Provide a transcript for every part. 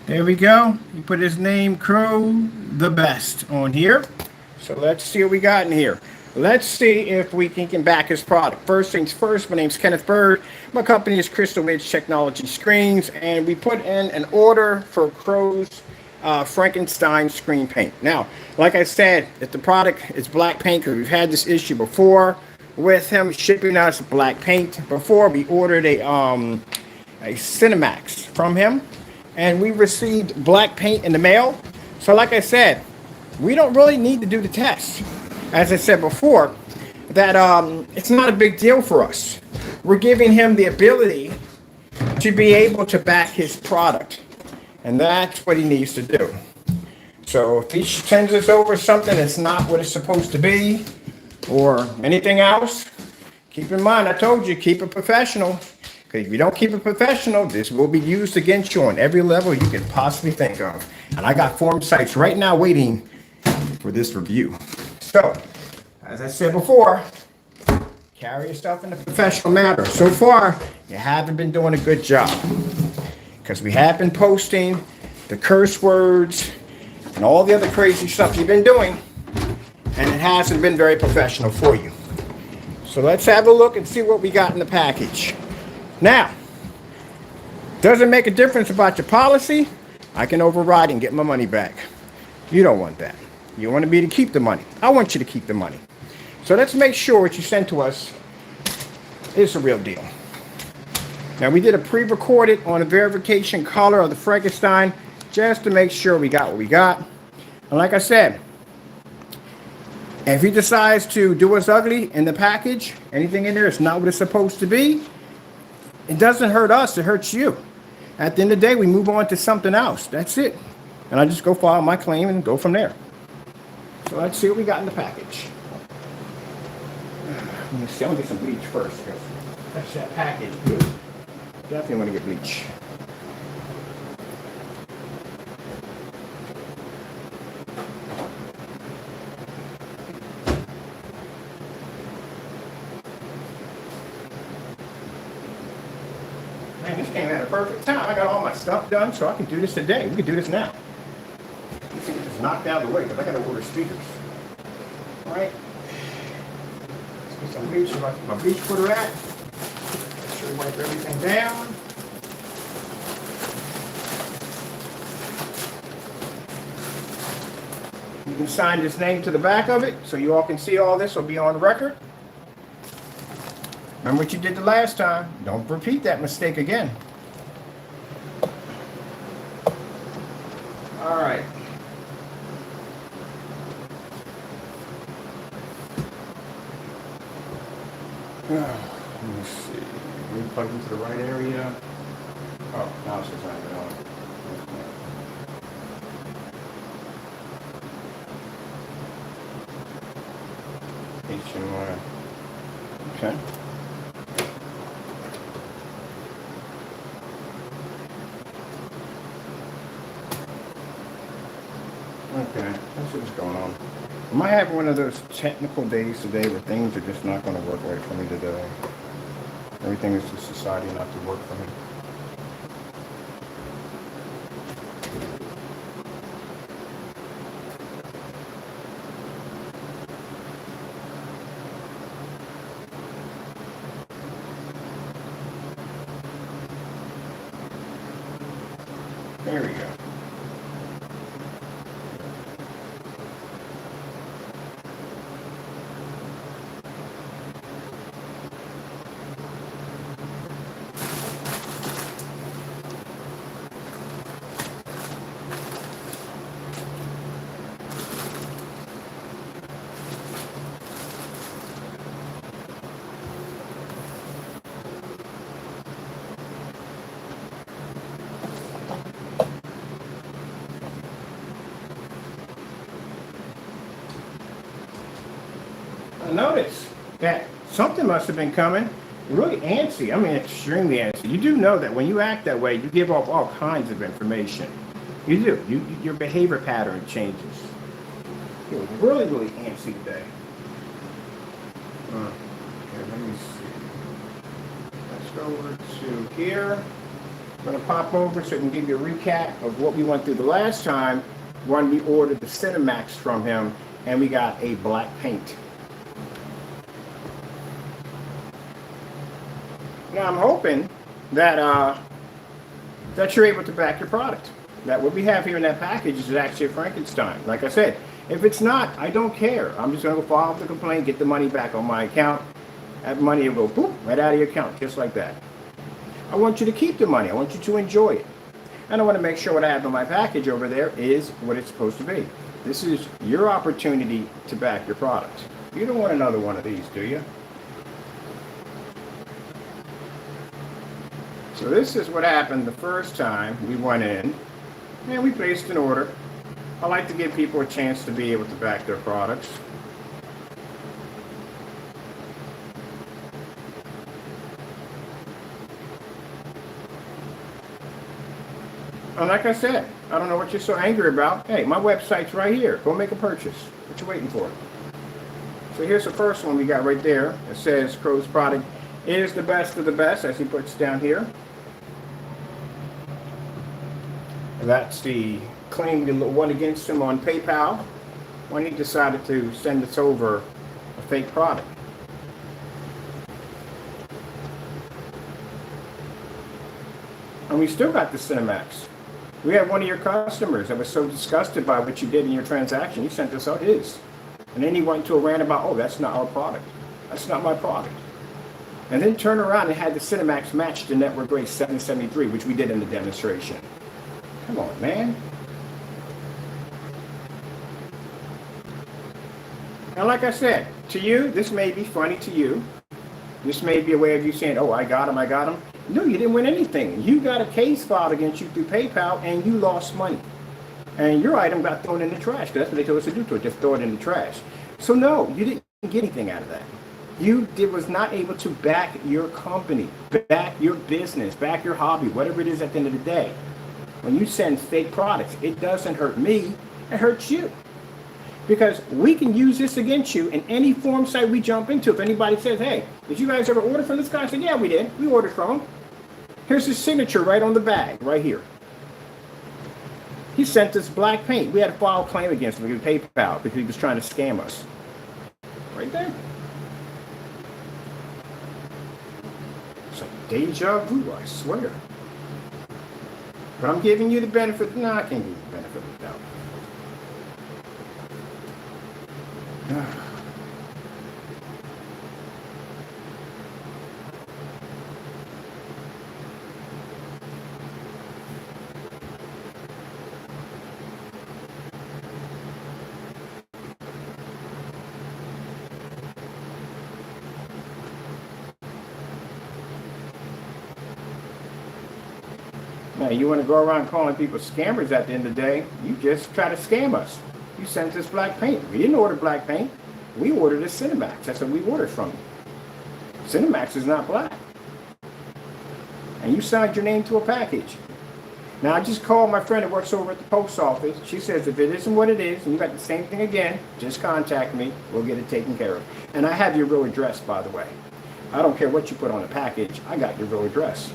There we go. He put his name, Crow the Best, on here. So let's see what we got in here. Let's see if we can back his product. First things first, my name's Kenneth Bird. My company is Crystal Edge Technology Screens, and we put in an order for Crow's Frankenstein screen paint. Now, like I said, if the product is black paint, because we've had this issue before with him shipping us black paint. Before we ordered a Cinemax from him, and we received black paint in the mail. So, like I said, we don't really need to do the test. As I said before, that it's not a big deal for us. We're giving him the ability to be able to back his product, and that's what he needs to do. So if he sends us over something that's not what it's supposed to be, or anything else, keep in mind, I told you, keep it professional. Because if you don't keep it professional, this will be used against you on every level you can possibly think of. And I got forum sites right now waiting for this review. So, as I said before, carry your stuff in a professional manner. So far, you haven't been doing a good job. Because we have been posting the curse words and all the other crazy stuff you've been doing, and it hasn't been very professional for you. So let's have a look and see what we got in the package. Now, doesn't make a difference about your policy. I can override and get my money back. You don't want that. You want me to keep the money. I want you to keep the money. So let's make sure what you sent to us is the real deal. Now, we did a pre-recorded on a verification color of the Frankenstein just to make sure we got what we got. And like I said, if he decides to do us ugly in the package, anything in there is not what it's supposed to be, it doesn't hurt us, it hurts you. At the end of the day, we move on to something else. That's it. And I just go file my claim and go from there. So let's see what we got in the package. Let me see, I'm gonna get some bleach first. That's that package. Good. Definitely want to get bleach. Man, this came at a perfect time. I got all my stuff done, so I can do this today. We can do this now. Let's see, just knock down the way, because I got to order speakers. All right. Let's get some bleach. My bleach footer at. Make sure we wipe everything down. You can sign this name to the back of it, so you all can see all this will be on record. Remember what you did the last time. Don't repeat that mistake again. All right. Let me see. We plug into the right area. Oh, now it's just not even on. HDMI. Okay. Okay, let's see what's going on. I might have one of those technical days today where things are just not going to work right for me today. Everything is just deciding not to work for me. There we go. I noticed that something must have been coming. You're really antsy. I mean, extremely antsy. You do know that when you act that way, you give off all kinds of information. You do. Your behavior pattern changes. You're really, really antsy today. Okay, let me see. Let's go over to here. I'm going to pop over so I can give you a recap of what we went through the last time when we ordered the Cinemax from him and we got a black paint. Now I'm hoping that that you're able to back your product. That what we have here in that package is actually a Frankenstein. Like I said, if it's not, I don't care. I'm just going to go file the complaint, get the money back on my account. That money will go boop, right out of your account, just like that. I want you to keep the money. I want you to enjoy it. And I want to make sure what I have in my package over there is what it's supposed to be. This is your opportunity to back your product. You don't want another one of these, do you? So this is what happened the first time we went in and we placed an order. I like to give people a chance to be able to back their products. And like I said, I don't know what you're so angry about. Hey, my website's right here. Go make a purchase. What you waiting for? So here's the first one we got right there. It says Crow's product is the best of the best, as he puts down here. That's the claim we won against him on PayPal when he decided to send us over a fake product. And we still got the Cinemax. We had one of your customers that was so disgusted by what you did in your transaction, he sent us out his. And then he went to a rant about, oh, that's not our product. That's not my product. And then turned around and had the Cinemax match the network grade 773, which we did in the demonstration. Come on, man. Now, like I said, to you, this may be funny to you. This may be a way of you saying, oh, I got him, I got him. No, you didn't win anything. You got a case filed against you through PayPal and you lost money. And your item got thrown in the trash. That's what they told us to do to it, just throw it in the trash. So no, you didn't get anything out of that. You was not able to back your company, back your business, back your hobby, whatever it is at the end of the day. When you send fake products, it doesn't hurt me, it hurts you. Because we can use this against you in any form site we jump into. If anybody says, hey, did you guys ever order from this guy? I said, yeah, we did. We ordered from him. Here's his signature right on the bag, right here. He sent us black paint. We had to file a claim against him with PayPal because he was trying to scam us. Right there. It's a deja vu, I swear. But I'm giving you the benefit. No, I can't give you the benefit of the doubt. Now, you want to go around calling people scammers at the end of the day, you just try to scam us. You sent us black paint. We didn't order black paint. We ordered a Cinemax. That's what we ordered from you. Cinemax is not black. And you signed your name to a package. Now, I just called my friend that works over at the post office. She says if it isn't what it is, and you got the same thing again, just contact me. We'll get it taken care of. And I have your real address, by the way. I don't care what you put on the package. I got your real address.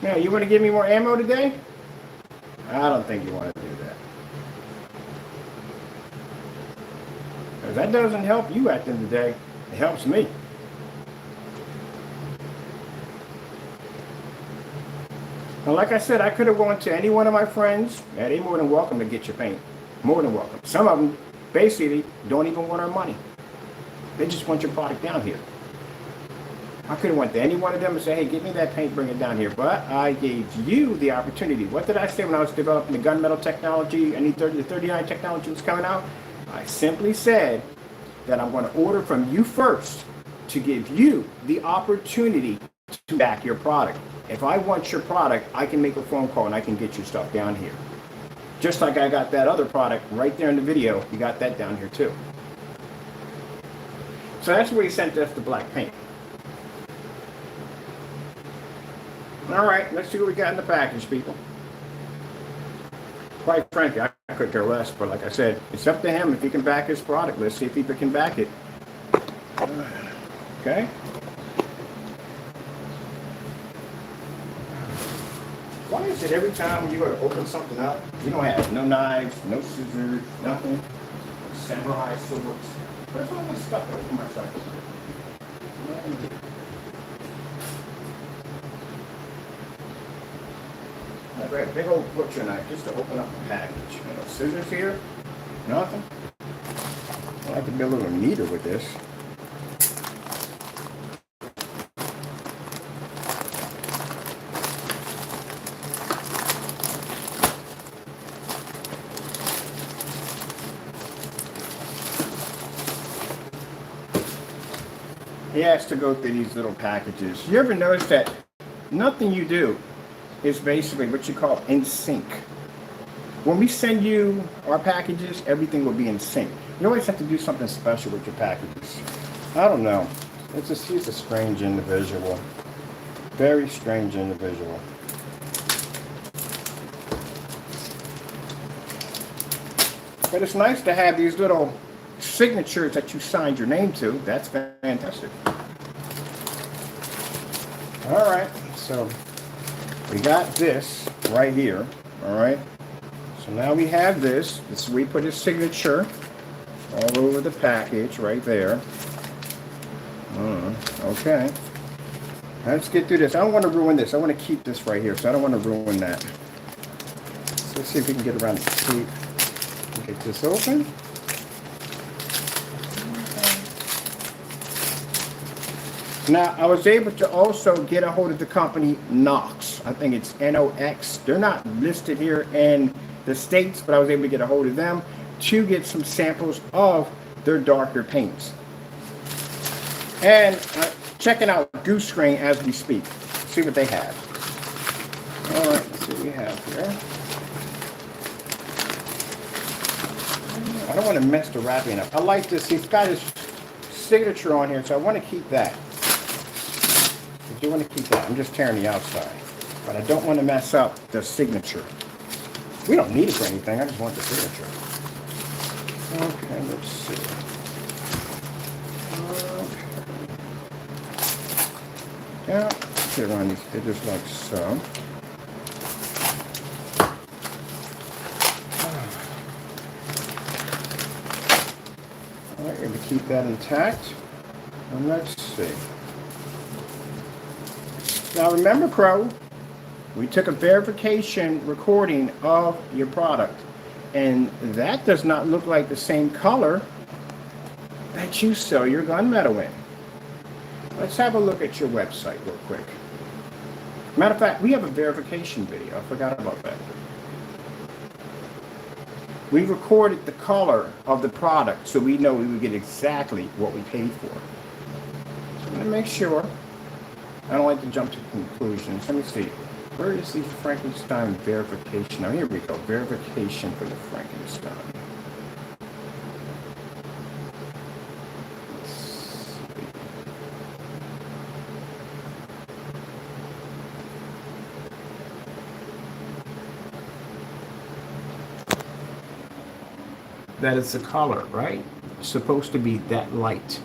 Now, you want to give me more ammo today? I don't think you want to do that. Because that doesn't help you at the end of the day. It helps me. Now, like I said, I could have gone to any one of my friends. Yeah, they're more than welcome to get your paint. More than welcome. Some of them basically don't even want our money. They just want your product down here. I could have went to any one of them and said, hey, give me that paint, bring it down here. But I gave you the opportunity. What did I say when I was developing the gunmetal technology? And the 39 technology was coming out? I simply said that I'm going to order from you first to give you the opportunity to back your product. If I want your product, I can make a phone call and I can get your stuff down here. Just like I got that other product right there in the video, you got that down here too. So that's where he sent us the black paint. All right, let's see what we got in the package, people. Quite frankly, I could care less, but like I said, it's up to him if he can back his product. Let's see if he can back it. Okay. Why is it every time when you go to open something up, you don't have no knives, no scissors, nothing, no samurai swords? Where's all this stuff over my side? I grab a big old butcher knife just to open up the package. No scissors here, nothing. I like to be a little neater with this. He has to go through these little packages. You ever notice that nothing you do is basically what you call in sync? When we send you our packages, everything will be in sync. You always have to do something special with your packages. I don't know. He's a strange individual. Very strange individual. But it's nice to have these little signatures that you signed your name to. That's fantastic. All right, so we got this right here. All right, so now we have this. This we put his signature all over the package right there. Okay, let's get through this. I don't want to ruin this. I want to keep this right here, so I don't want to ruin that. So let's see if we can get around the tape. Get this open. Now, I was able to also get a hold of the company Nox. I think it's N-O-X. They're not listed here in the States, but I was able to get a hold of them to get some samples of their darker paints. And checking out Goose Grain as we speak. See what they have. All right, let's see what we have here. I don't want to mess the wrapping up. I like this. He's got his signature on here, so I want to keep that. I do want to keep that. I'm just tearing the outside. But I don't want to mess up the signature. We don't need it for anything. I just want the signature. Okay, let's see. Okay. Yeah, get around these edges like so. All right, going to keep that intact. And let's see. Now remember, Crow, we took a verification recording of your product, and that does not look like the same color that you sell your gunmetal in. Let's have a look at your website real quick. Matter of fact, we have a verification video. I forgot about that. We recorded the color of the product so we know we would get exactly what we paid for. So I'm going to make sure. I don't like to jump to conclusions. Let me see. Where is the Frankenstein verification? Oh, here we go. Verification for the Frankenstein. Let's see. That is the color, right? It's supposed to be that light.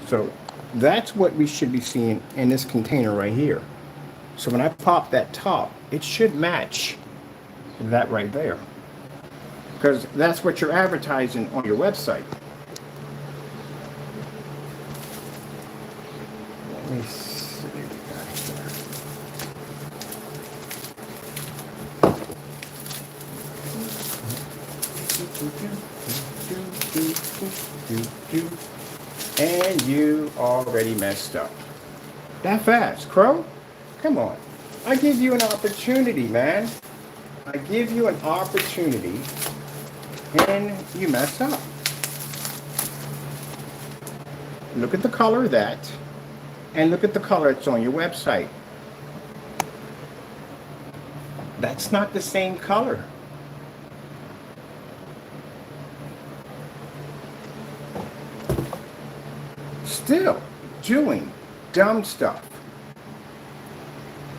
So that's what we should be seeing in this container right here. So when I pop that top, it should match that right there. Because that's what you're advertising on your website. Let me see what we got here. and you already messed up. That fast, Crow? Come on. I give you an opportunity, man. I give you an opportunity, and you mess up. Look at the color of that, and look at the color that's on your website. That's not the same color. Still doing dumb stuff.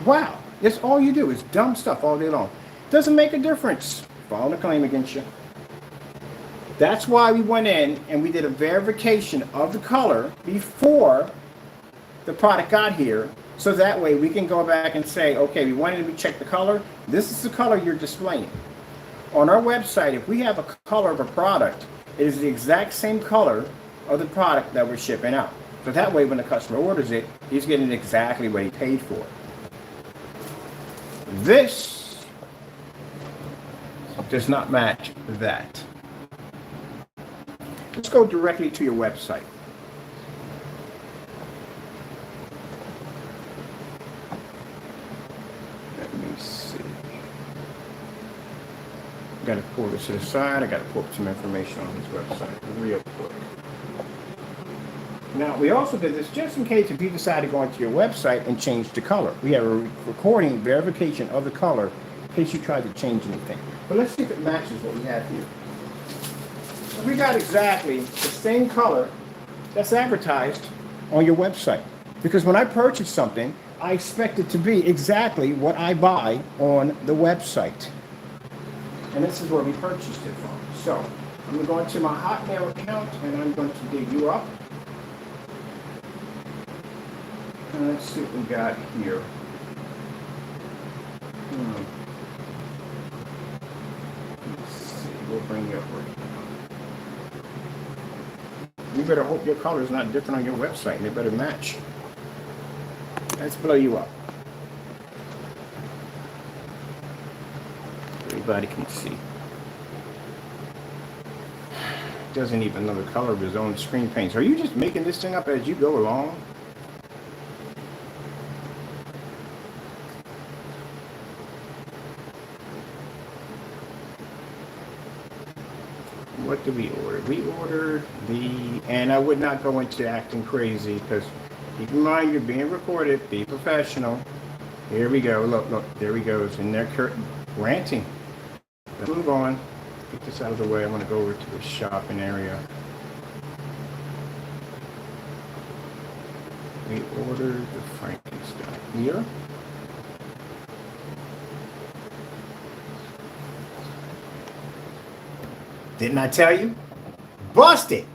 Wow, that's all you do is dumb stuff all day long. Doesn't make a difference. Filing a claim against you. That's why we went in and we did a verification of the color before the product got here. So that way we can go back and say, okay, we wanted to check the color. This is the color you're displaying. On our website, if we have a color of a product, it is the exact same color of the product that we're shipping out. So that way when the customer orders it, he's getting exactly what he paid for. This does not match that. Let's go directly to your website. Let me see. Got to pull this to the side. I got to pull up some information on his website real quick. Now, we also did this just in case if you decide to go onto your website and change the color. We have a recording verification of the color in case you tried to change anything. But let's see if it matches what we have here. So we got exactly the same color that's advertised on your website. Because when I purchase something, I expect it to be exactly what I buy on the website. And this is where we purchased it from. So I'm going to go into my Hotmail account and I'm going to dig you up. And let's see what we got here. Let's see, we'll bring you up right now. You better hope your color is not different on your website and it better match. Let's blow you up. Everybody can see. Doesn't even know the color of his own screen paints. Are you just making this thing up as you go along? What did we order? We ordered and I would not go into acting crazy because keep in mind you're being recorded, be professional. Here we go, look, there he goes, and they're ranting. Let's move on, get this out of the way. I want to go over to the shopping area. We ordered the Frankenstein here. Didn't I tell you? Busted.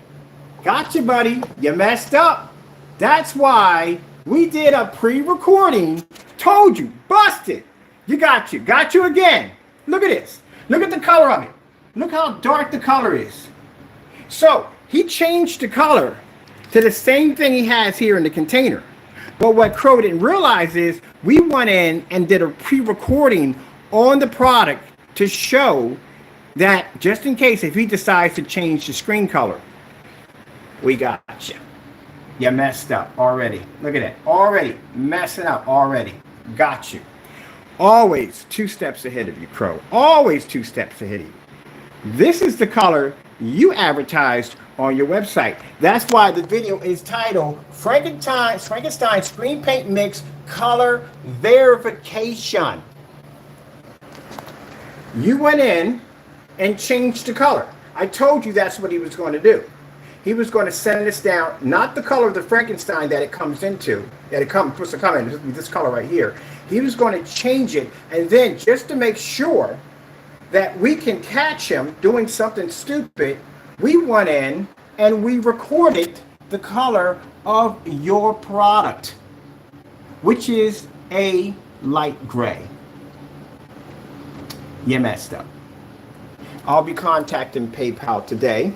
Gotcha, buddy. You messed up. That's why we did a pre-recording. Told you. Busted. You got you. Got you again. Look at this. Look at the color of it. Look how dark the color is. So he changed the color to the same thing he has here in the container. But what Crow didn't realize is we went in and did a pre-recording on the product to show that just in case if he decides to change the screen color, we got you. You messed up already. Look at that. Already messing up already. Got you. Always 2 steps ahead of you, Crow. Always 2 steps ahead of you. This is the color you advertised on your website. That's why the video is titled Frankenstein Screen Paint Mix Color Verification. You went in and changed the color. I told you that's what he was going to do. He was going to send this down, not the color of the Frankenstein that it comes into, supposed to come in, this color right here. He was going to change it, and then just to make sure that we can catch him doing something stupid, we went in and we recorded the color of your product, which is a light gray. You messed up. I'll be contacting PayPal today,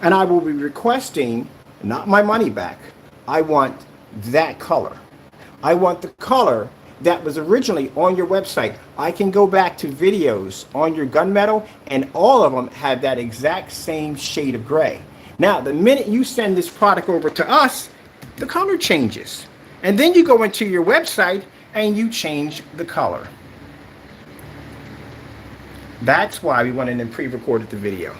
and I will be requesting not my money back. I want that color. I want the color that was originally on your website. I can go back to videos on your Gunmetal, and all of them have that exact same shade of gray. Now, the minute you send this product over to us, the color changes. And then you go into your website and you change the color. That's why we went in and pre-recorded the video.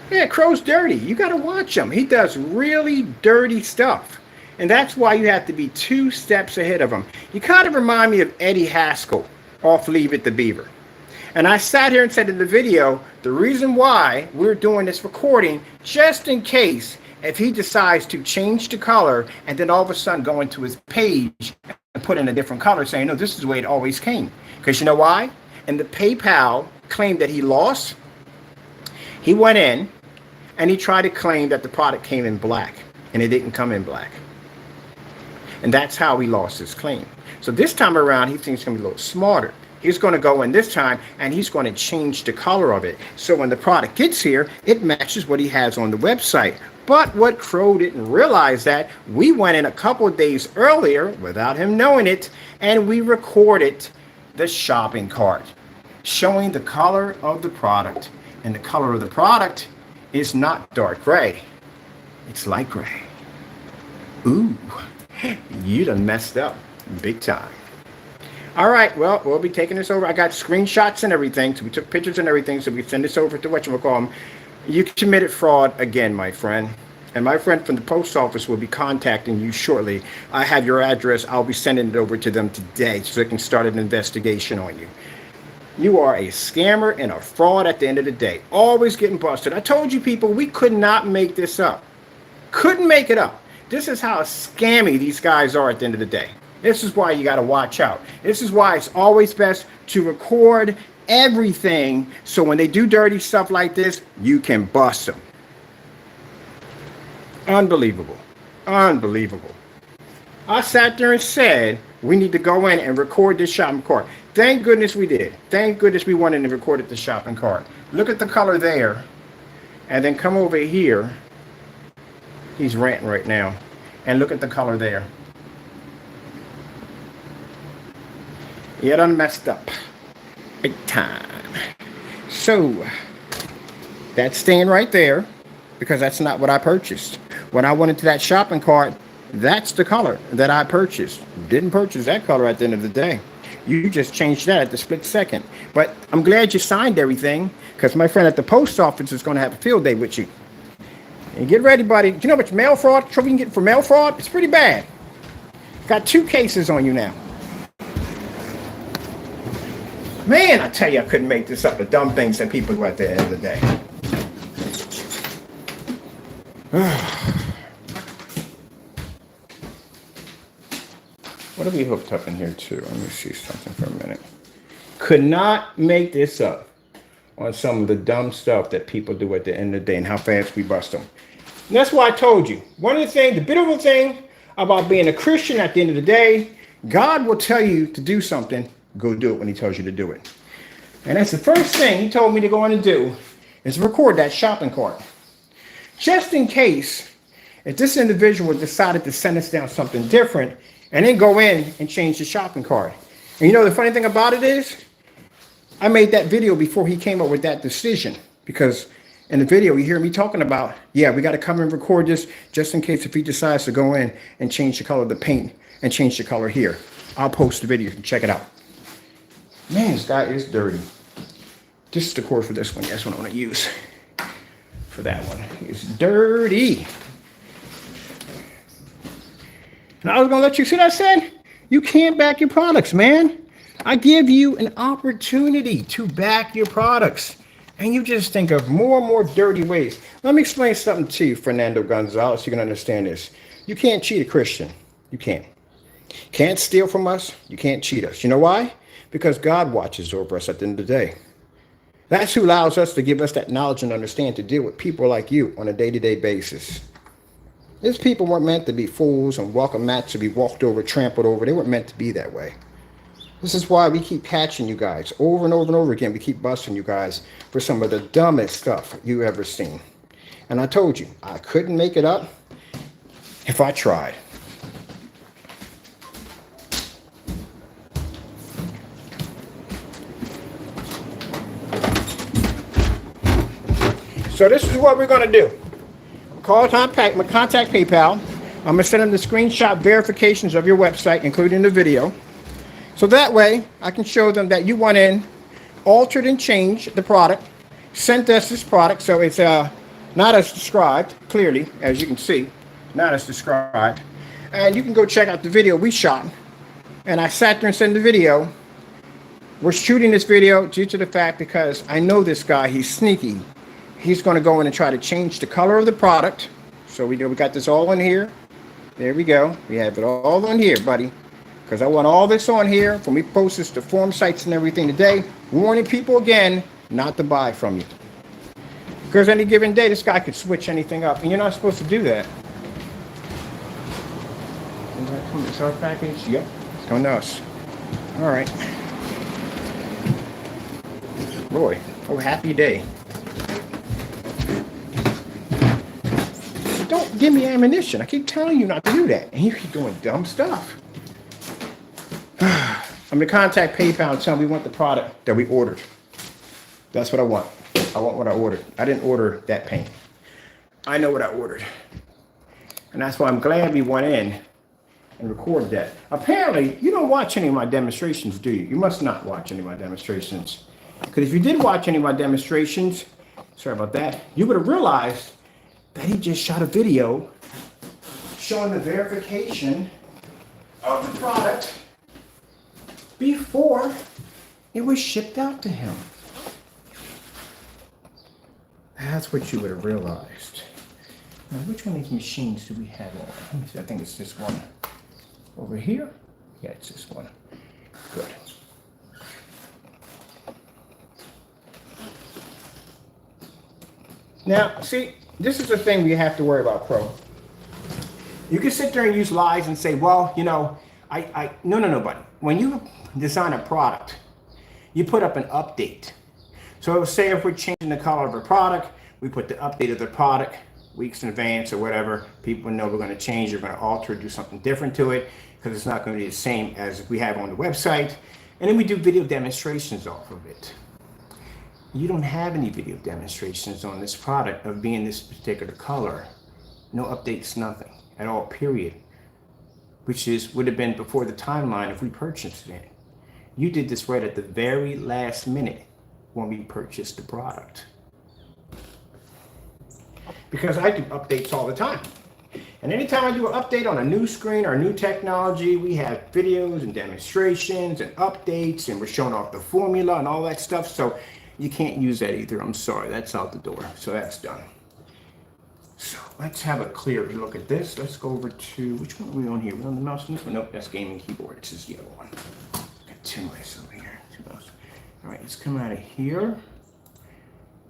Yeah, Crow's dirty. You got to watch him. He does really dirty stuff. And that's why you have to be 2 steps ahead of him. You kind of remind me of Eddie Haskell off Leave It to Beaver. And I sat here and said in the video, the reason why we're doing this recording, just in case if he decides to change the color and then all of a sudden go into his page and put in a different color saying, no, this is the way it always came. Because you know why? And the PayPal claim that he lost, he went in and he tried to claim that the product came in black, and it didn't come in black. And that's how he lost his claim. So this time around, he thinks he's going to be a little smarter. He's going to go in this time and he's going to change the color of it. So when the product gets here, it matches what he has on the website. But what Crow didn't realize that we went in a couple of days earlier without him knowing it, and we recorded the shopping cart showing the color of the product. And the color of the product is not dark gray. It's light gray. Ooh, you done messed up big time. All right, well, we'll be taking this over. I got screenshots and everything, so we took pictures and everything, so we send this over to whatchamacallem. You committed fraud again, my friend. And my friend from the post office will be contacting you shortly. I have your address. I'll be sending it over to them today so they can start an investigation on you. You are a scammer and a fraud at the end of the day. Always getting busted. I told you people, we could not make this up. Couldn't make it up. This is how scammy these guys are at the end of the day. This is why you got to watch out. This is why it's always best to record everything so when they do dirty stuff like this, you can bust them. Unbelievable. Unbelievable. I sat there and said, we need to go in and record this shopping cart. Thank goodness we did. Thank goodness we went in and recorded the shopping cart. Look at the color there. And then come over here. He's ranting right now. And look at the color there. You done messed up. Big time. So, that's staying right there because that's not what I purchased. When I went into that shopping cart, that's the color that I purchased. Didn't purchase that color at the end of the day. You just changed that at the split second. But I'm glad you signed everything because my friend at the post office is going to have a field day with you. And get ready, buddy. Do you know how much mail fraud trouble you can get for mail fraud? It's pretty bad. Got 2 cases on you now. Man, I tell you, I couldn't make this up. The dumb things that people do at the end of the day. What have we hooked up in here too? Let me see something for a minute. Could not make this up on some of the dumb stuff that people do at the end of the day and how fast we bust them. And that's why I told you. One of the things, the beautiful thing about being a Christian at the end of the day, God will tell you to do something. Go do it when he tells you to do it. And that's the first thing he told me to go in and do is record that shopping cart. Just in case if this individual decided to send us down something different and then go in and change the shopping cart. And you know the funny thing about it is, I made that video before he came up with that decision. Because in the video you hear me talking about, yeah, we got to come and record this just in case if he decides to go in and change the color of the paint and change the color here. I'll post the video and check it out. Man, this guy is dirty. This is the cord for this one. That's what I want to use for that one. It's dirty. And I was going to let you see what I said? You can't back your products, man. I give you an opportunity to back your products. And you just think of more and more dirty ways. Let me explain something to you, Fernando Gonzalez, so you can understand this. You can't cheat a Christian. You can't. Can't steal from us. You can't cheat us. You know why? Because God watches over us at the end of the day. That's who allows us to give us that knowledge and understand to deal with people like you on a day-to-day basis. These people weren't meant to be fools and welcome mats to be walked over, trampled over. They weren't meant to be that way. This is why we keep catching you guys over and over and over again. We keep busting you guys for some of the dumbest stuff you ever seen. And I told you, I couldn't make it up if I tried. So this is what we're going to do. my contact PayPal. I'm going to send them the screenshot verifications of your website, including the video. So that way, I can show them that you went in, altered and changed the product, sent us this product, so it's not as described, clearly, as you can see, not as described. And you can go check out the video we shot. And I sat there and sent the video. We're shooting this video due to the fact because I know this guy, he's sneaky. He's going to go in and try to change the color of the product. So we got this all in here. There we go. We have it all on here, buddy. Because I want all this on here when we post this to forum sites and everything today. Warning people again not to buy from you. Because any given day, this guy could switch anything up. And you're not supposed to do that. Is that coming? Is our package? Yep. It's coming to us. All right. Boy. Oh, happy day. Don't give me ammunition. I keep telling you not to do that. And you keep doing dumb stuff. I'm going to contact PayPal and tell them we want the product that we ordered. That's what I want. I want what I ordered. I didn't order that paint. I know what I ordered. And that's why I'm glad we went in and recorded that. Apparently, you don't watch any of my demonstrations, do you? You must not watch any of my demonstrations. Because if you did watch any of my demonstrations, sorry about that, you would have realized that he just shot a video showing the verification of the product before it was shipped out to him. That's what you would have realized. Now, which one of these machines do we have on? Let me see. I think it's this one. Over here? Yeah, it's this one. Good. Now, see, this is the thing we have to worry about, Crow. You can sit there and use lies and say, well, you know, no, buddy. When you design a product, you put up an update. So say if we're changing the color of a product, we put the update of the product weeks in advance or whatever. People know we're going to change, we're going to alter, do something different to it because it's not going to be the same as we have on the website. And then we do video demonstrations off of it. You don't have any video demonstrations on this product of being this particular color. No updates, nothing at all, period. Which would have been before the timeline if we purchased it. You did this right at the very last minute when we purchased the product. Because I do updates all the time. And anytime I do an update on a new screen or new technology, we have videos and demonstrations and updates, and we're showing off the formula and all that stuff. So you can't use that either. I'm sorry, that's out the door. So that's done. So let's have a clear look at this. Let's go over to, which one are we on here? We're on the mouse on this one? Nope, that's gaming keyboard. It's this yellow one. Got two mice over here. Two mouse. All right, let's come out of here.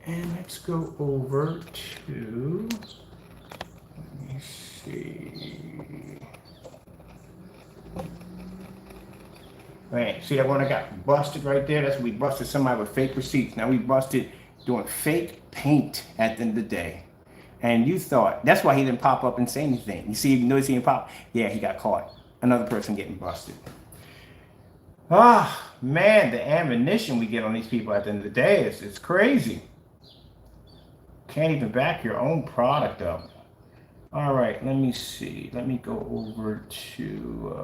And let's go over to, let me see. Right, see that one I got busted right there? That's when we busted somebody with fake receipts. Now we busted doing fake paint at the end of the day. And you thought, that's why he didn't pop up and say anything. You see, you notice he didn't pop? Yeah, he got caught. Another person getting busted. Ah, man, the ammunition we get on these people at the end of the day is it's crazy. Can't even back your own product up. All right, let me see. Let me go over to,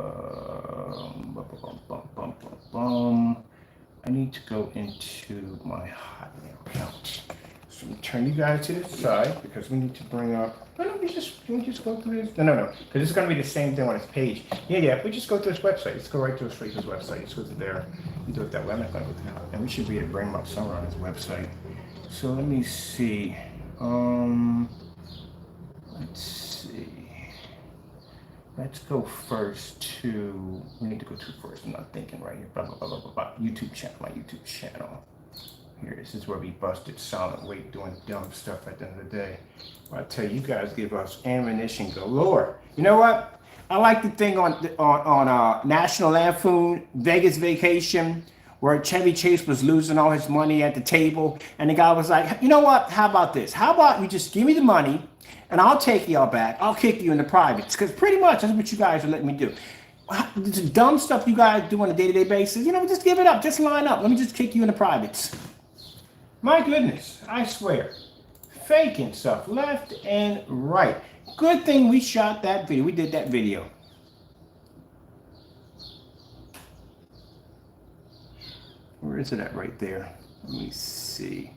I need to go into my Hotmail account. So I'm turn you guys to the side because we need to bring up, can we just go through this? No, because this is going to be the same thing on this page. Yeah, we just go to this website. Let's go right to straight to this website. Let's go to there and do it that way. I'm not going to go to that. And we should be able to bring them up somewhere on this website. So let me see. Let's see. Let's go first to, we need to go to first. I'm not thinking right here. YouTube channel, my YouTube channel. Here, this is where we busted solid weight doing dumb stuff at the end of the day. Well, I tell you, you guys give us ammunition galore. You know what? I like the thing on National Lampoon, Vegas Vacation, where Chevy Chase was losing all his money at the table. And the guy was like, you know what? How about this? How about you just give me the money and I'll take y'all back. I'll kick you in the privates. Because pretty much that's what you guys are letting me do. The dumb stuff you guys do on a day-to-day basis, you know, just give it up. Just line up. Let me just kick you in the privates. My goodness, I swear. faking stuff left and right. Good thing we shot that video. We did that video. Where is it at right there? Let me see.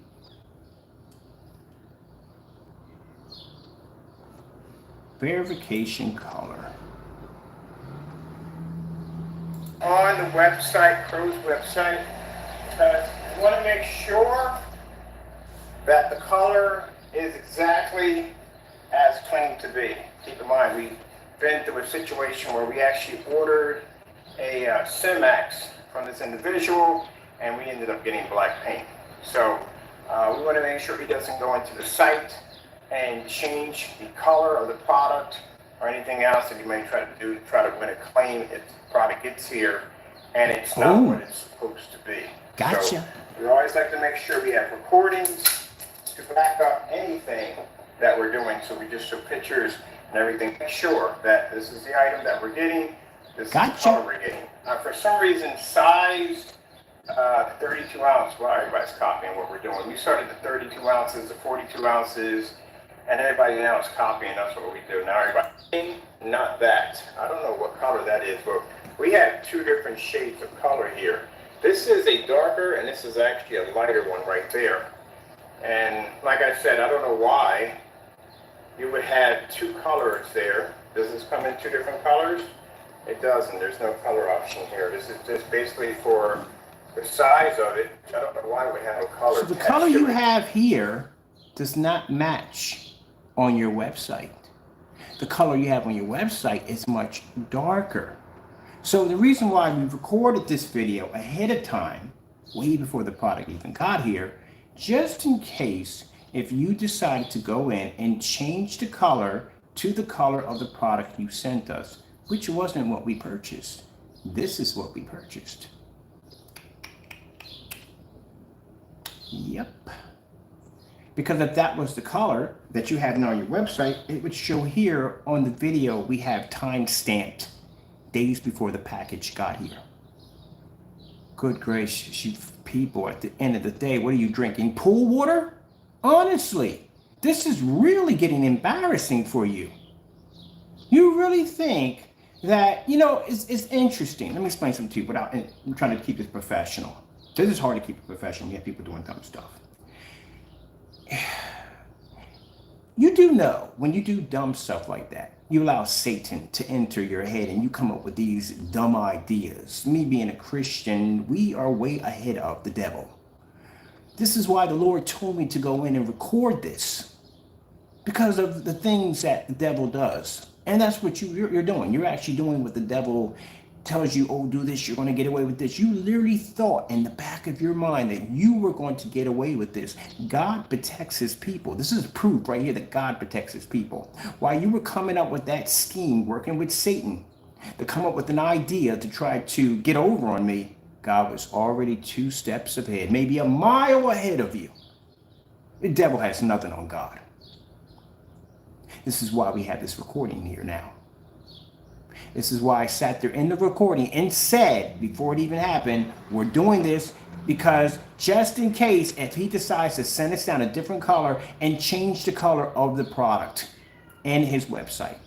Verification color. On the website, Crow's website, you want to make sure that the color is exactly as claimed to be. Keep in mind, we've been through a situation where we actually ordered a Simax from this individual, and we ended up getting black paint. So we want to make sure he doesn't go into the site and change the color of the product or anything else that he may try to do to try to win a claim if the product gets here and it's not what it's supposed to be. Gotcha. So we always like to make sure we have recordings to back up anything that we're doing. So we just show pictures and everything. Make sure that this is the item that we're getting. This is the color we're getting. For some reason, size 32 ounce. Well, everybody's copying what we're doing. We started the 32 ounces, the 42 ounces, and everybody now is copying. That's what we do. Now everybody, not that. I don't know what color that is, but we have two different shades of color here. This is a darker, and this is actually a lighter one right there. And like I said, I don't know why you would have two colors there. Does this come in two different colors? It doesn't. There's no color option here. This is just basically for the size of it. I don't know why we have a color. So the color you have here does not match on your website. The color you have on your website is much darker. So the reason why we recorded this video ahead of time, way before the product even got here, just in case if you decided to go in and change the color to the color of the product you sent us, which wasn't what we purchased. This is what we purchased. Yep. Because if that was the color that you had on your website, it would show here on the video we have time stamped days before the package got here. Good gracious, you people, at the end of the day, what are you drinking? Pool water? Honestly, this is really getting embarrassing for you. You really think that, you know, it's interesting. Let me explain something to you without, I'm trying to keep this professional. This is hard to keep it professional. You have people doing dumb stuff. You do know when you do dumb stuff like that, you allow Satan to enter your head and you come up with these dumb ideas. Me being a Christian, we are way ahead of the devil. This is why the Lord told me to go in and record this, because of the things that the devil does. And that's what you're doing. You're actually doing what the devil tells you, oh, do this, you're going to get away with this. You literally thought in the back of your mind that you were going to get away with this. God protects his people. This is proof right here that God protects his people. While you were coming up with that scheme, working with Satan, to come up with an idea to try to get over on me, God was already 2 steps ahead, maybe a mile ahead of you. The devil has nothing on God. This is why we have this recording here now. This is why I sat there in the recording and said, before it even happened, we're doing this because just in case if he decides to send us down a different color and change the color of the product and his website.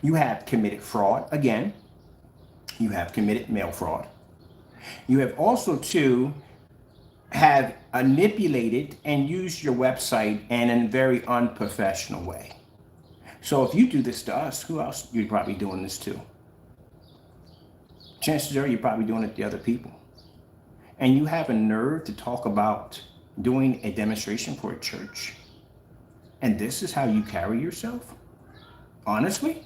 You have committed fraud again. You have committed mail fraud. You have also have manipulated and used your website in a very unprofessional way. So if you do this to us, who else you're probably doing this to? Chances are you're probably doing it to other people. And you have a nerve to talk about doing a demonstration for a church. And this is how you carry yourself? Honestly?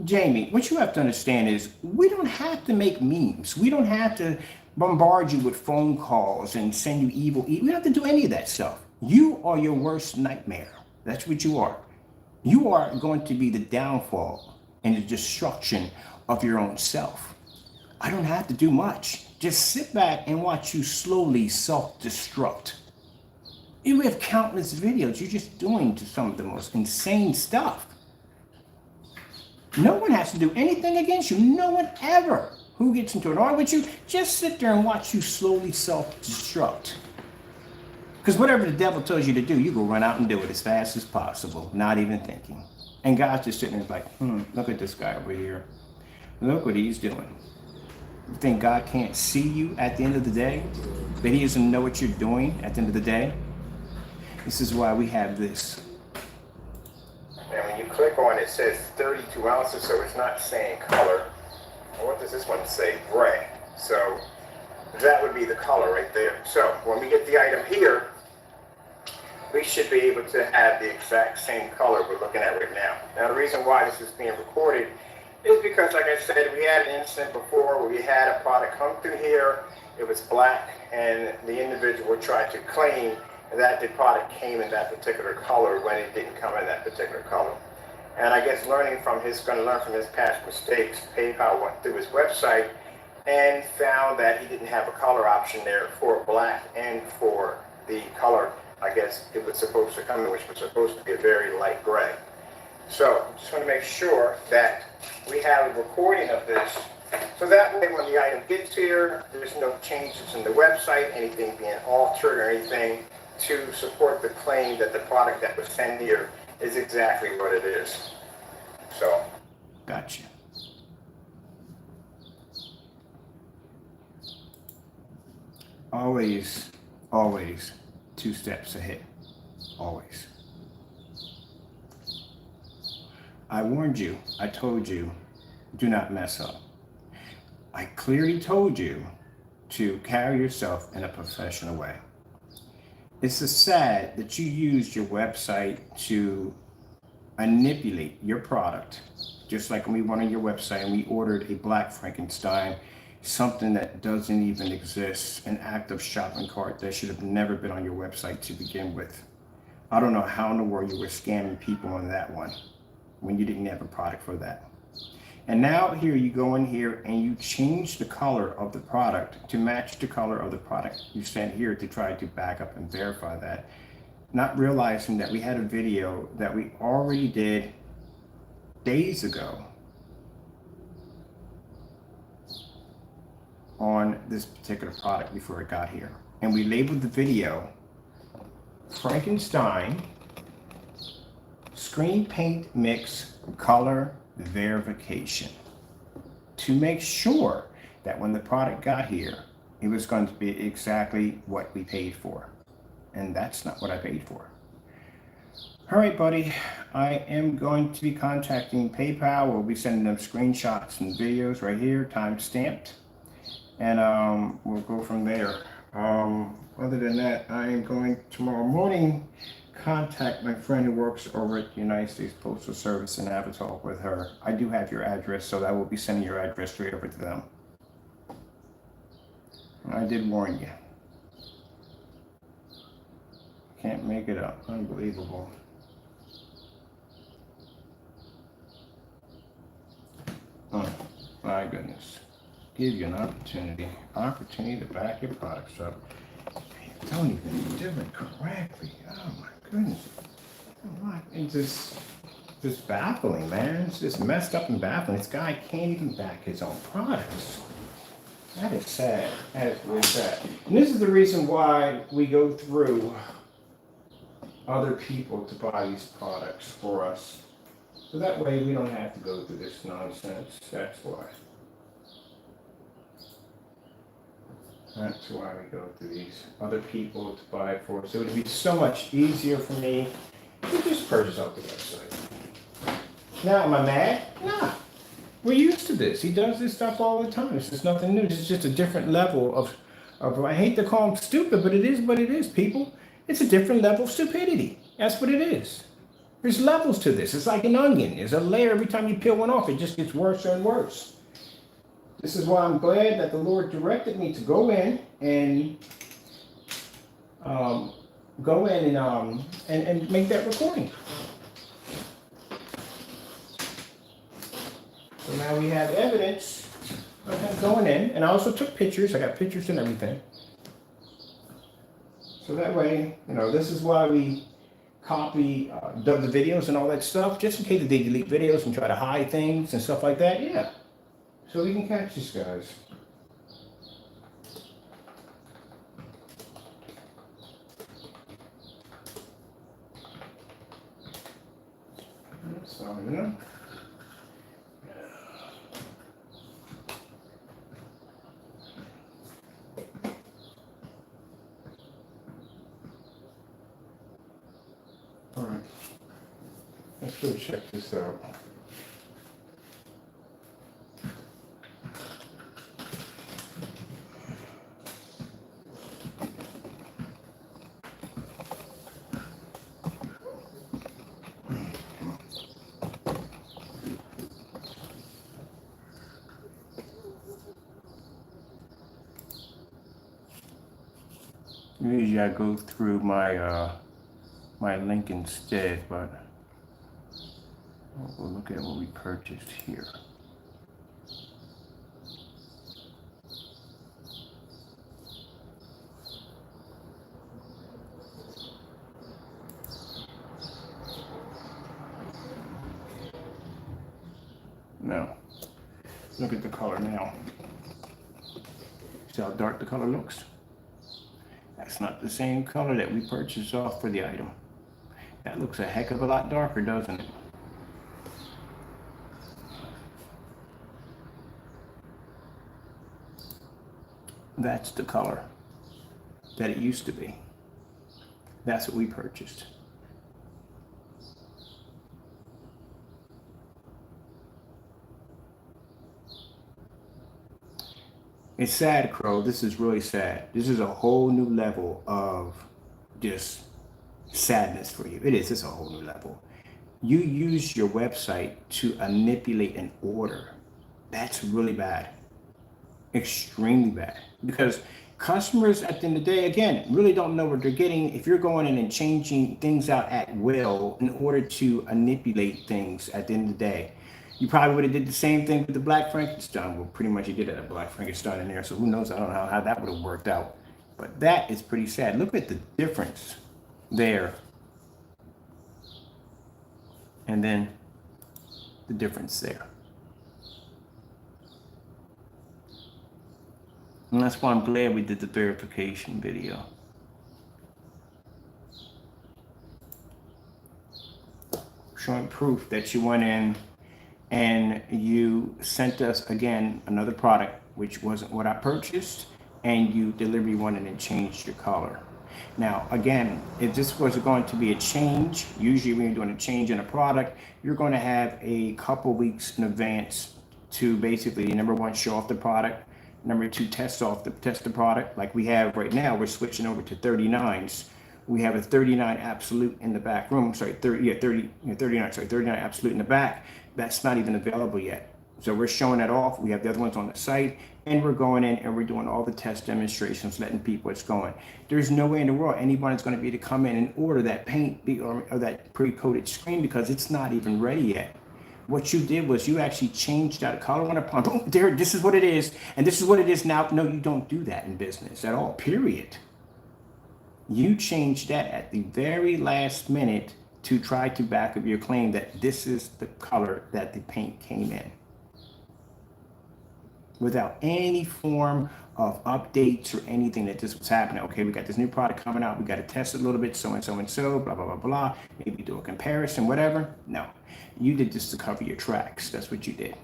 Jamie, what you have to understand is we don't have to make memes. We don't have to bombard you with phone calls and send you evil. We don't have to do any of that stuff. You are your worst nightmare. That's what you are. You are going to be the downfall and the destruction of your own self. I don't have to do much. Just sit back and watch you slowly self-destruct. We have countless videos you're just doing to some of the most insane stuff. No one has to do anything against you. No one ever. Who gets into it? Or would you just sit there and watch you slowly self-destruct? Because whatever the devil tells you to do, you go run out and do it as fast as possible, not even thinking. And God's just sitting there like, look at this guy over here. Look what he's doing. You think God can't see you at the end of the day? That he doesn't know what you're doing at the end of the day? This is why we have this. And when you click on it, it says 32 ounces, so it's not saying color. What does this one say? Gray. So that would be the color right there. So when we get the item here, we should be able to have the exact same color we're looking at right now. Now, the reason why this is being recorded is because, like I said, we had an incident before where we had a product come through here. It was black, and the individual tried to claim that the product came in that particular color when it didn't come in that particular color. And I guess going to learn from his past mistakes, PayPal went through his website and found that he didn't have a color option there for black and for the color, I guess it was supposed to come in, which was supposed to be a very light gray. So just want to make sure that we have a recording of this, so that way when the item gets here, there's no changes in the website, anything being altered or anything to support the claim that the product that was sent here is exactly what it is. So. Gotcha. Always, always 2 steps ahead. Always. I warned you. I told you, do not mess up. I clearly told you to carry yourself in a professional way. It's sad that you used your website to manipulate your product. Just like when we went on your website and we ordered a black Frankenstein, something that doesn't even exist, an active shopping cart that should have never been on your website to begin with. I don't know how in the world you were scamming people on that one when you didn't have a product for that. And now here you go in here and you change the color of the product to match the color of the product you sent here to try to back up and verify that, not realizing that we had a video that we already did days ago on this particular product before it got here. And we labeled the video Frankenstein Screen Paint Mix Color Verification, to make sure that when the product got here, it was going to be exactly what we paid for. And that's not what I paid for. All right, buddy, I am going to be contacting PayPal. We'll be sending them screenshots and videos right here, time stamped. And we'll go from there. Other than that, I am going tomorrow morning contact my friend who works over at the United States Postal Service and have a talk with her. I do have your address, so I will be sending your address straight over to them. I did warn you. Can't make it up. Unbelievable. Oh, my goodness. Give you an opportunity to back your products up. You don't even do it correctly. Oh my goodness. It's just baffling, man. It's just messed up and baffling. This guy can't even back his own products. That is sad. That is really sad. And this is the reason why we go through other people to buy these products for us. So that way we don't have to go through this nonsense. That's why. That's why we go through these other people to buy it for us. So it would be so much easier for me to just purchase off the website. Now, am I mad? Nah. We're used to this. He does this stuff all the time. This is nothing new. This is just a different level of I hate to call him stupid, but it is what it is, people. It's a different level of stupidity. That's what it is. There's levels to this. It's like an onion. There's a layer. Every time you peel one off, it just gets worse and worse. This is why I'm glad that the Lord directed me to go in and make that recording. So now we have evidence of him going in, and I also took pictures. I got pictures and everything. So that way, this is why we copy the videos and all that stuff, just in case they delete videos and try to hide things and stuff like that. Yeah. so we can catch these guys. That's not enough. All right, let's go check this out. Usually I go through my my link instead, but we'll look at what we purchased here. Now, look at the color now. See how dark the color looks? That's not the same color that we purchased off for the item. That looks a heck of a lot darker, doesn't it? That's the color that it used to be. That's what we purchased. It's sad, Crow. This is really sad. This is a whole new level of just sadness for you. It is. It's a whole new level. You use your website to manipulate an order. That's really bad. Extremely bad. Because customers at the end of the day, again, really don't know what they're getting. If you're going in and changing things out at will in order to manipulate things at the end of the day, you probably would have did the same thing with the Black Frankenstein. Well, pretty much you did have a Black Frankenstein in there, so who knows? I don't know how that would have worked out. But that is pretty sad. Look at the difference there. And then the difference there. And that's why I'm glad we did the verification video. Showing proof that you went in and you sent us again another product which wasn't what I purchased, and you deliberately went in and changed your color. Now again, if this was going to be a change, usually when you're doing a change in a product, you're going to have a couple weeks in advance to basically, number one, show off the product, number two, test the product. Like we have right now, we're switching over to 39s. We have a 39 absolute in the back room. Sorry, 39 absolute in the back. That's not even available yet. So we're showing that off. We have the other ones on the site, and we're going in and we're doing all the test demonstrations, letting people it's going. There's no way in the world anybody's going to be able to come in and order that paint or that pre-coated screen because it's not even ready yet. What you did was you actually changed out a color on a pump. Oh, there, this is what it is, and this is what it is now. No, you don't do that in business at all, period. You changed that at the very last minute to try to back up your claim that this is the color that the paint came in, without any form of updates or anything that this was happening. Okay, we got this new product coming out. We got to test it a little bit, so and so and so, blah, blah, blah, blah. Maybe do a comparison, whatever. No, you did this to cover your tracks. That's what you did.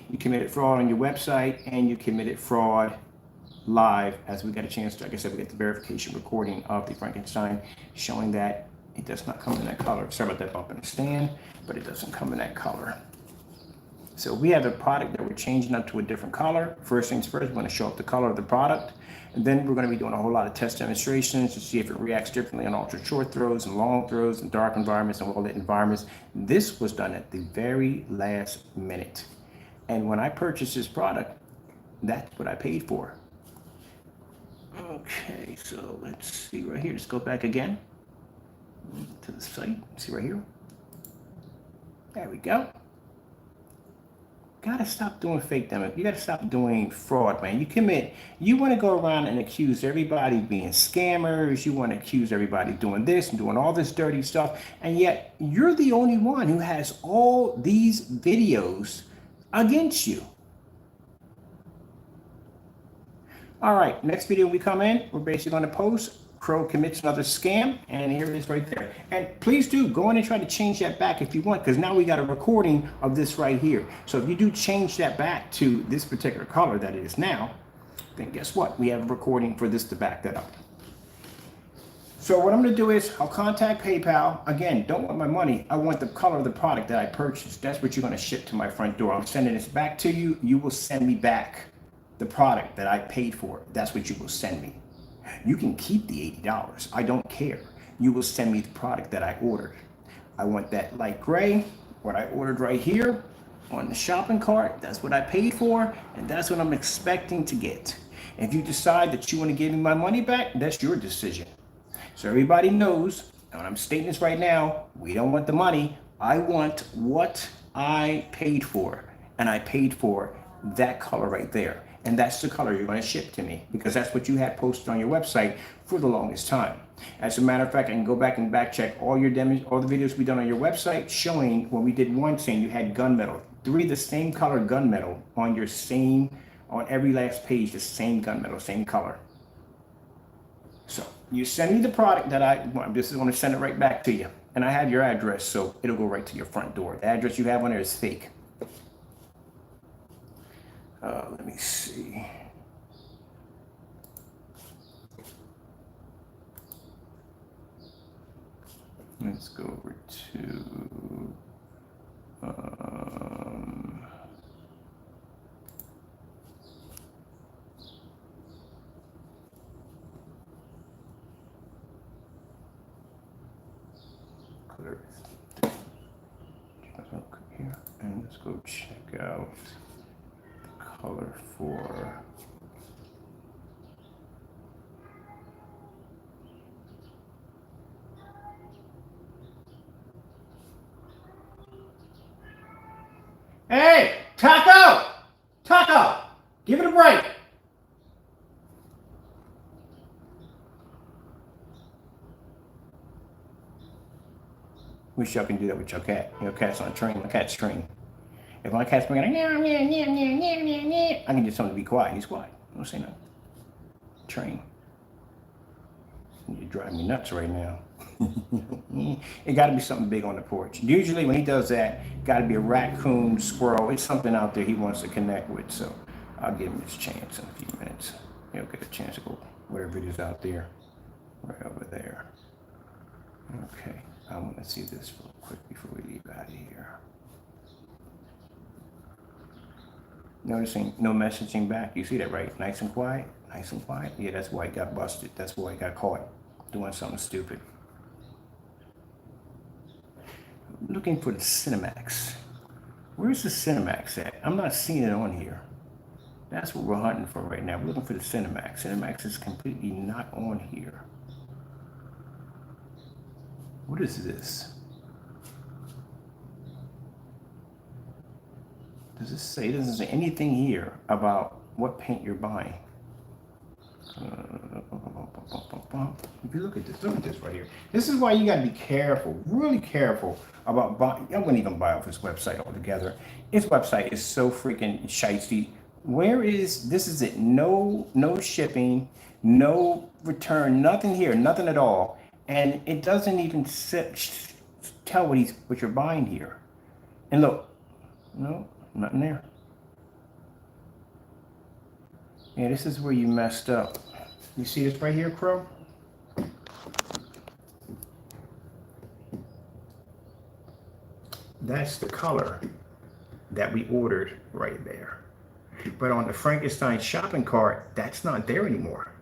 You committed fraud on your website, and you committed fraud live, as we got a chance to, like I said, we got the verification recording of the Frankenstein showing that it does not come in that color. Sorry about that bump in the stand, but it doesn't come in that color. So we have a product that we're changing up to a different color. First things first, we're going to show up the color of the product. And then we're going to be doing a whole lot of test demonstrations to see if it reacts differently on ultra short throws and long throws and dark environments and well-lit environments. This was done at the very last minute. And when I purchased this product, that's what I paid for. Okay, so let's see right here. Let's go back again to the site. See right here. There we go. Gotta stop doing fake demo. You gotta stop doing fraud, man. You want to go around and accuse everybody being scammers. You want to accuse everybody doing this and doing all this dirty stuff. And yet you're the only one who has all these videos against you. All right, next video we come in, we're basically going to post Crow commits another scam, and here it is right there. And please do go in and try to change that back if you want, because now we got a recording of this right here. So if you do change that back to this particular color that it is now, then guess what? We have a recording for this to back that up. So what I'm going to do is I'll contact PayPal. Again, don't want my money. I want the color of the product that I purchased. That's what you're going to ship to my front door. I'm sending this back to you. You will send me back the product that I paid for. That's what you will send me. You can keep the $80. I don't care. You will send me the product that I ordered. I want that light gray, what I ordered right here on the shopping cart. That's what I paid for, and that's what I'm expecting to get. If you decide that you want to give me my money back, that's your decision. So everybody knows, and I'm stating this right now, we don't want the money. I want what I paid for, and I paid for that color right there. And that's the color you're going to ship to me, because that's what you had posted on your website for the longest time. As a matter of fact, I can go back and back check all your demos, all the videos we done on your website showing when we did one saying you had gunmetal, 3 the same color gunmetal on your same, on every last page, the same gunmetal, same color. So you send me the product that I'm just going to send it right back to you. And I have your address, so it'll go right to your front door. The address you have on there is fake. Let me see. Let's go over to here, and let's go check out the color for Hey, Taco! Taco! Give it a break. Wish y'all can do that with your cat. Your cat's on a train. My cat's trained. If my cat's bringing I can just tell him to be quiet. He's quiet. Don't say nothing. Train. You're driving me nuts right now. It got to be something big on the porch. Usually when he does that, got to be a raccoon, squirrel. It's something out there he wants to connect with. So I'll give him his chance in a few minutes. He'll get a chance to go wherever it is out there. Right over there. Okay. I want to see this real quick before we leave out of here. Noticing no messaging back. You see that, right? Nice and quiet. Nice and quiet. Yeah, that's why he got busted. That's why he got caught doing something stupid. Looking for the Cinemax. Where's the Cinemax at? I'm not seeing it on here. That's what we're hunting for right now. We're looking for the Cinemax. Cinemax is completely not on here. What is this? Does this say? It doesn't say anything here about what paint you're buying. If you look at this right here. This is why you got to be careful, really careful about buying. I wouldn't even buy off his website altogether. His website is so freaking shitey. Where is this? Is it no shipping, no return, nothing here, nothing at all, and it doesn't even tell what you're buying here. And look, no, nothing there. Yeah, this is where you messed up. You see this right here, Crow? That's the color that we ordered right there. But on the Frankenstein shopping cart, that's not there anymore.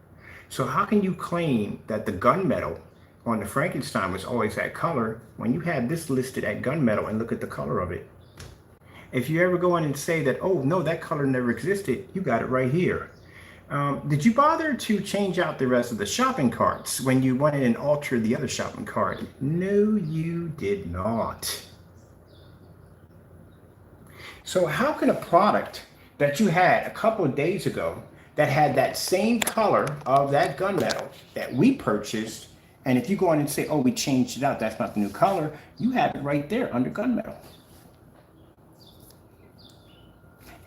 So how can you claim that the gunmetal on the Frankenstein was always that color when you have this listed at gunmetal and look at the color of it? If you ever go in and say that, oh no, that color never existed, you got it right here. Did you bother to change out the rest of the shopping carts when you went in and altered the other shopping cart? No, you did not. So how can a product that you had a couple of days ago that had that same color of that gunmetal that we purchased, and if you go in and say, oh, we changed it out, that's not the new color, you have it right there under gunmetal.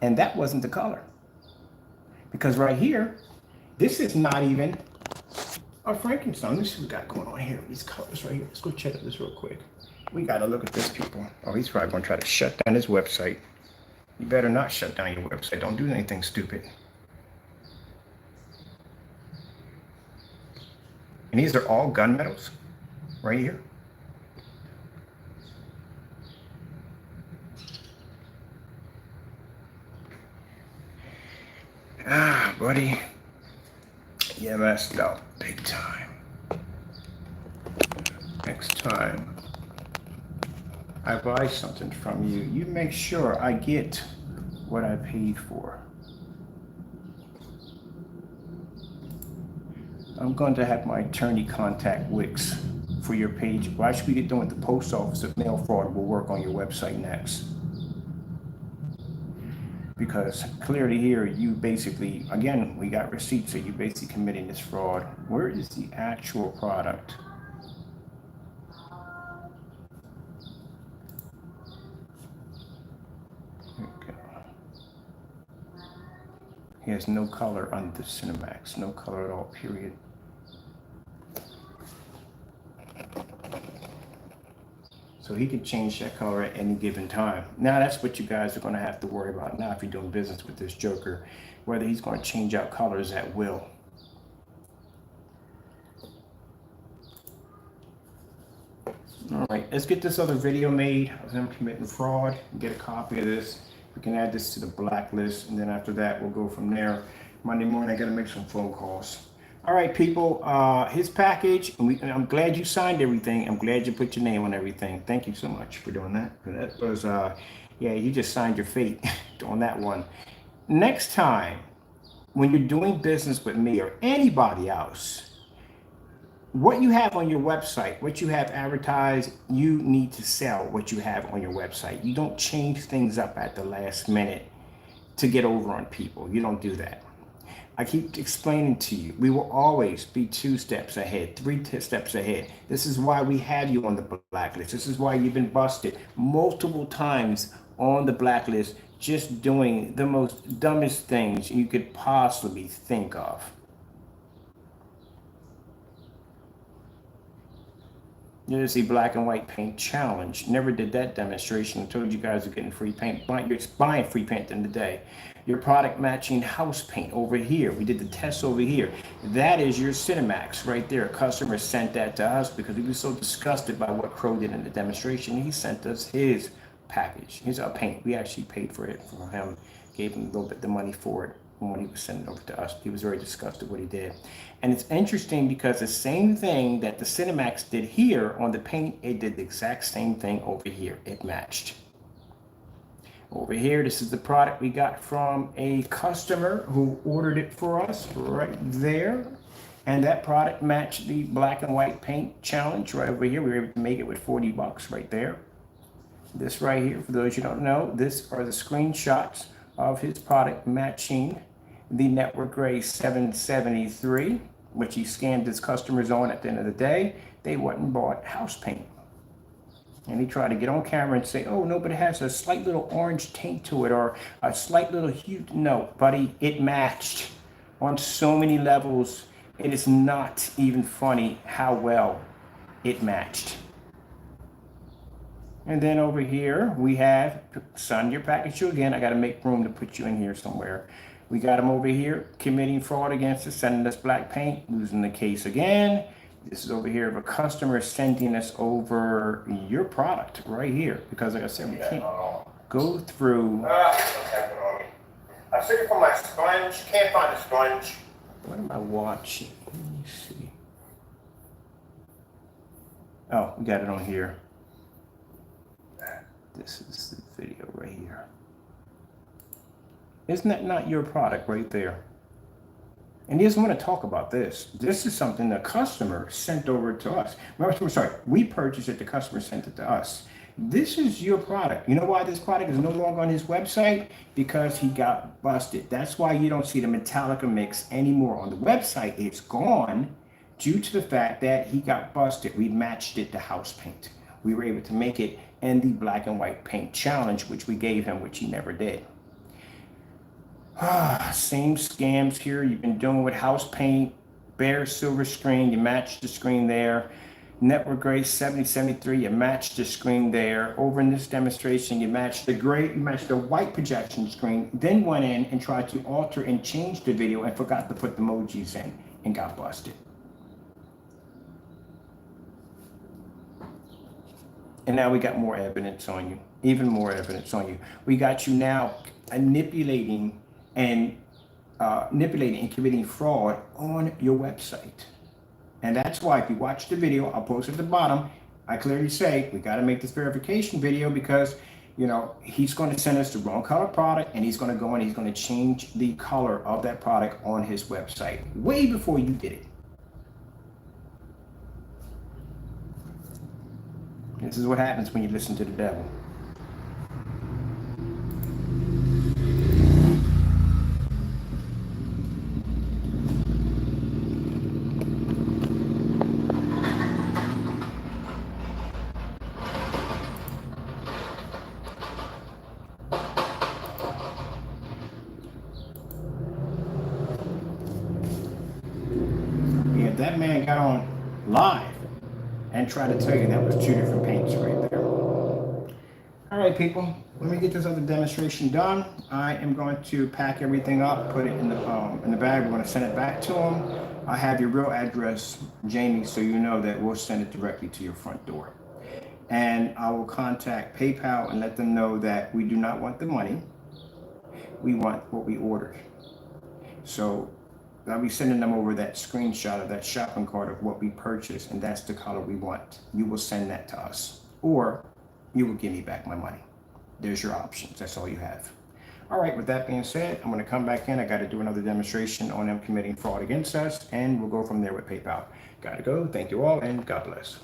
And that wasn't the color. Because right here, This is not even a Frankenstein. Let's see what we got going on here. These colors right here. Let's go check out this real quick. We got to look at this, people. Oh, he's probably going to try to shut down his website. You better not shut down your website. Don't do anything stupid. And these are all gunmetals right here. Ah, buddy. You messed up big time. Next time I buy something from you, you make sure I get what I paid for. I'm going to have my attorney contact Wix for your page. Why should we get done with the post office if mail fraud will work on your website next? Because clearly here, you basically, again, we got receipts, so you basically committing this fraud. Where is the actual product? Okay. He has no color on the Cinemax, no color at all, period. So he can change that color at any given time. Now that's what you guys are going to have to worry about now if you're doing business with this joker, whether he's going to change out colors at will. All right, let's get this other video made of him committing fraud and get a copy of this. We can add this to the blacklist, and then after that, we'll go from there. Monday morning, I got to make some phone calls. All right, people, his package, and I'm glad you signed everything. I'm glad you put your name on everything. Thank you so much for doing that. That was, yeah, you just signed your fate on that one. Next time, when you're doing business with me or anybody else, what you have on your website, what you have advertised, you need to sell what you have on your website. You don't change things up at the last minute to get over on people. You don't do that. I keep explaining to you, we will always be 2 steps ahead, 3 steps ahead. This is why we have you on the blacklist. This is why you've been busted multiple times on the blacklist, just doing the most dumbest things you could possibly think of. There's the black and white paint challenge. Never did that demonstration. I told you guys are getting free paint. You're buying free paint in the day. Your product matching house paint over here. We did the test over here. That is your Cinemax right there. A customer sent that to us because he was so disgusted by what Crow did in the demonstration. He sent us his package, his paint. We actually paid for it for him, gave him a little bit of the money for it when he was sending it over to us. He was very disgusted what he did. And it's interesting because the same thing that the Cinemax did here on the paint, it did the exact same thing over here. It matched. Over here, this is the product we got from a customer who ordered it for us right there. And that product matched the black and white paint challenge right over here. We were able to make it with 40 bucks right there. This right here, for those you don't know, this are the screenshots of his product matching the Network Gray 773, which he scanned his customers on at the end of the day. They went and bought house paint. And he tried to get on camera and say, oh, no, but it has a slight little orange tint to it or a slight little hue. No, buddy, it matched on so many levels. It is not even funny how well it matched. And then over here, we have, son, your package you again. I got to make room to put you in here somewhere. We got him over here committing fraud against us, sending us black paint, losing the case again. This is over here of a customer sending us over your product right here. Because like I said, we can't go through. I was looking for my sponge. Can't find a sponge. What am I watching? Let me see. Oh, we got it on here. This is the video right here. Isn't that not your product right there? And he doesn't want to talk about this. This is something the customer sent over to us. Sorry, we purchased it, the customer sent it to us. This is your product. You know why this product is no longer on his website? Because he got busted. That's why you don't see the Metallica mix anymore on the website. It's gone due to the fact that he got busted. We matched it to house paint. We were able to make it in the black and white paint challenge, which we gave him, which he never did. Same scams here you've been doing with house paint, bare silver screen, you matched the screen there. Network gray 7073, you matched the screen there. Over in this demonstration, you matched the white projection screen, then went in and tried to alter and change the video and forgot to put the emojis in and got busted. And now we got more evidence on you, even more evidence on you. We got you now manipulating and committing fraud on your website. And that's why if you watch the video, I'll post at the bottom, I clearly say, we got to make this verification video because, you know, he's going to send us the wrong color product and he's going to go and he's going to change the color of that product on his website way before you did it. This is what happens when you listen to the devil. If that man got on live and tried to tell you that was two different paints right there. All right, people, let me get this other demonstration done. I am going to pack everything up, put it in the bag. We're going to send it back to him. I have your real address, Jamie, so you know that we'll send it directly to your front door. And I will contact PayPal and let them know that we do not want the money. We want what we ordered. So I'll be sending them over that screenshot of that shopping cart of what we purchased, and that's the color we want. You will send that to us, or you will give me back my money. There's your options. That's all you have. All right, with that being said, I'm going to come back in. I got to do another demonstration on them committing fraud against us, and we'll go from there with PayPal. Got to go. Thank you all, and God bless.